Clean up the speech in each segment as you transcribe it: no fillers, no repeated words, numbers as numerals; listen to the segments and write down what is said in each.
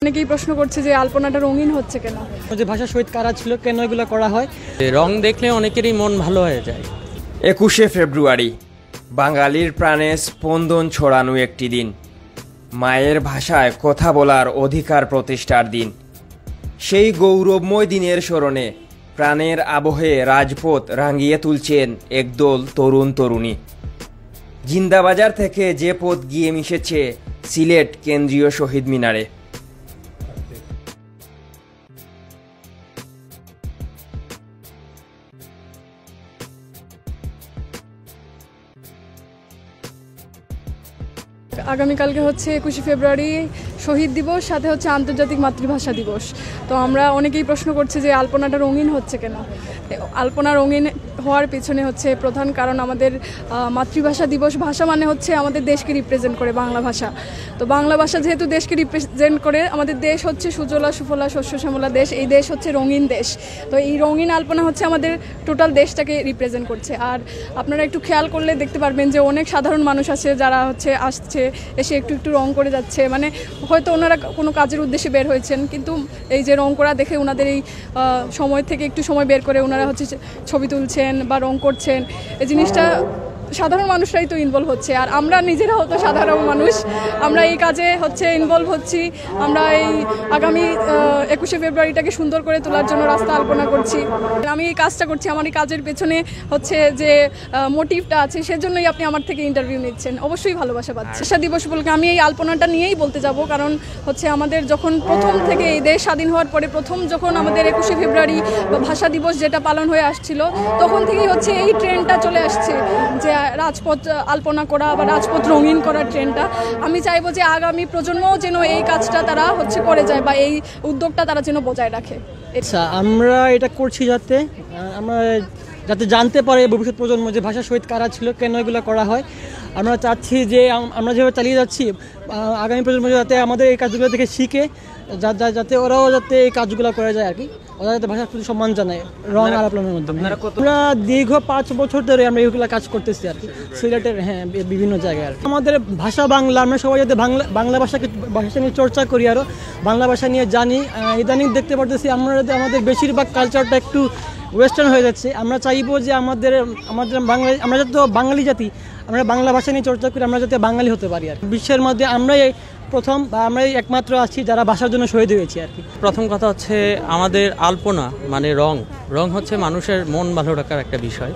অনেকেই প্রশ্ন করছে যে আলপনাটা রঙিন হচ্ছে কেন, যে ভাষা শহীদ কারা ছিল, কেন এগুলো করা হয়। রং দেখলে অনেকেরই মন ভালো হয়ে যায়। 21শে ফেব্রুয়ারি বাঙালির প্রাণে স্পন্দন ছড়ানো একটি দিন, মায়ের ভাষায় কথা বলার অধিকার প্রতিষ্ঠার দিন। সেই গৌরবময় দিনের স্মরণে প্রাণের আবহে রাজপথ রাঙিয়ে তুলছেন একদল তরুণ তরুণী। জিন্দাবাজার থেকে যে পথ গিয়ে মিশেছে সিলেট কেন্দ্রীয় শহীদ মিনারে। আগামীকালকে হচ্ছে 21শে ফেব্রুয়ারি শহীদ দিবস, সাথে হচ্ছে আন্তর্জাতিক মাতৃভাষা দিবস। তো আমরা অনেকেই প্রশ্ন করছি যে আলপনাটা রঙিন হচ্ছে কেন। আলপনা রঙিন হওয়ার পিছনে হচ্ছে প্রধান কারণ আমাদের মাতৃভাষা দিবস। ভাষা মানে হচ্ছে আমাদের দেশকে রিপ্রেজেন্ট করে বাংলা ভাষা। তো বাংলা ভাষা যেহেতু দেশকে রিপ্রেজেন্ট করে, আমাদের দেশ হচ্ছে সুজলা সুফলা শস্য শ্যামলা দেশ, এই দেশ হচ্ছে রঙিন দেশ। তো এই রঙিন আলপনা হচ্ছে আমাদের টোটাল দেশটাকে রিপ্রেজেন্ট করছে। আর আপনারা একটু খেয়াল করলে দেখতে পারবেন যে অনেক সাধারণ মানুষ আছে যারা হচ্ছে আসছে, এসে একটু একটু রং করে যাচ্ছে। মানে হয়তো ওনারা কোনো কাজের উদ্দেশ্যে বের হয়েছেন, কিন্তু এই যে রং করা দেখে ওনাদের এই সময় থেকে একটু সময় বের করে ওনারা হচ্ছে ছবি তুলছেন বা রং করছেন। এই জিনিসটা সাধারণ মানুষরাই তো ইনভলভ হচ্ছে, আর আমরা নিজেরাও তো সাধারণ মানুষ, আমরা এই কাজে হচ্ছে ইনভলভ হচ্ছি। আমরা এই আগামী 21শে ফেব্রুয়ারিটাকে সুন্দর করে তোলার জন্য রাস্তা আলপনা করছি। আমি এই কাজটা করছি, আমার এই কাজের পেছনে হচ্ছে যে মোটিভটা আছে, সেজন্যই আপনি আমার থেকে ইন্টারভিউ নিচ্ছেন। অবশ্যই ভালোবাসা পাচ্ছি। ভাষা দিবস বলতে আমি এই আলপনাটা নিয়েই বলতে যাব, কারণ হচ্ছে আমাদের যখন প্রথম থেকে এই দেশ স্বাধীন হওয়ার পরে প্রথম যখন আমাদের 21শে ফেব্রুয়ারি বা ভাষা দিবস যেটা পালন হয়ে আসছিল, তখন থেকেই হচ্ছে এই ট্রেন্ডটা চলে আসছে যে রাজপথ আলপনা করা বা রাজপথ রঙিন করার ট্রেন্ডটা। আমি চাইবো যে আগামী প্রজন্মও যেন এই কাজটা তারা হচ্ছে করে যায় বা এই উদ্যোগটা তারা যেন বজায় রাখে। আচ্ছা, আমরা এটা করছি যাতে জানতে পারে ভবিষ্যৎ প্রজন্ম যে ভাষা শহীদ কারা ছিল, কেন এগুলো করা হয়। আমরা চাচ্ছি যে আমরা যেভাবে চালিয়ে যাচ্ছি, আগামী প্রজন্ম যাতে আমাদের এই কাজগুলো থেকে শিখে, যাতে ওরাও যাতে এই কাজগুলো করে যায় আর কি। ওরা যাতে ভাষার প্রতি সম্মান জানায় রং আর আলপনার মাধ্যমে। আমরা দীর্ঘ 5 বছর ধরে আমরা এইগুলো কাজ করতেছি আর কি, সিলেটের বিভিন্ন জায়গায় আর কি। আমাদের ভাষা বাংলা, আমরা সবাই যাতে বাংলা ভাষা নিয়ে চর্চা করি, আরও বাংলা ভাষা নিয়ে জানি। ইদানিং দেখতে পারতেছি আমরা যাতে আমাদের বেশিরভাগ কালচারটা একটু ওয়েস্টার্ন হয়ে যাচ্ছে। আমরা চাইবো যে আমাদের আমরা যত বাঙালি জাতি, আমরা বাংলা ভাষা নিয়ে চর্চা করি, আমরা যাতে বাঙালি হতে পারি আর বিশ্বের মধ্যে আমরাই প্রথম বা আমরাই একমাত্র আছি যারা ভাষার জন্য শহীদ হয়েছি আর কি। প্রথম কথা হচ্ছে আমাদের আলপনা মানে রং হচ্ছে মানুষের মন ভালো রাখার একটা বিষয়।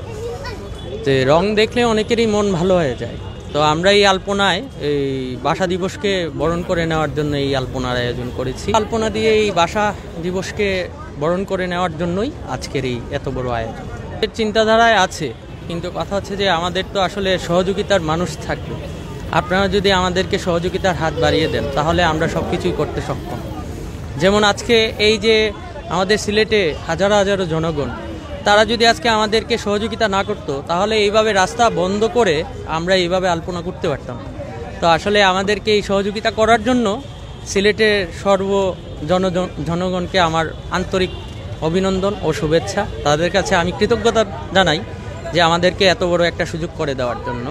যে রং দেখলে অনেকেরই মন ভালো হয়ে যায়। তো আমরা এই আলপনায় এই ভাষা দিবসকে বরণ করে নেওয়ার জন্য এই আলপনার আয়োজন করেছি। আলপনা দিয়ে এই ভাষা দিবসকে বরণ করে নেওয়ার জন্যই আজকের এই এত বড় আয়োজন। চিন্তাধারায় আছে, কিন্তু কথা হচ্ছে যে আমাদের তো আসলে সহযোগিতার মানুষ থাকবে। আপনারা যদি আমাদেরকে সহযোগিতার হাত বাড়িয়ে দেন, তাহলে আমরা সব কিছুই করতে সক্ষম। যেমন আজকে এই যে আমাদের সিলেটে হাজারো হাজারো জনগণ, তারা যদি আজকে আমাদেরকে সহযোগিতা না করতো, তাহলে এইভাবে রাস্তা বন্ধ করে আমরা এইভাবে আলপনা করতে পারতাম। তো আসলে আমাদেরকে এই সহযোগিতা করার জন্য সিলেটের জনগণকে আমার আন্তরিক অভিনন্দন ও শুভেচ্ছা। তাদের কাছে আমি কৃতজ্ঞতা জানাই যে আমাদেরকে এত বড় একটা সুযোগ করে দেওয়ার জন্য।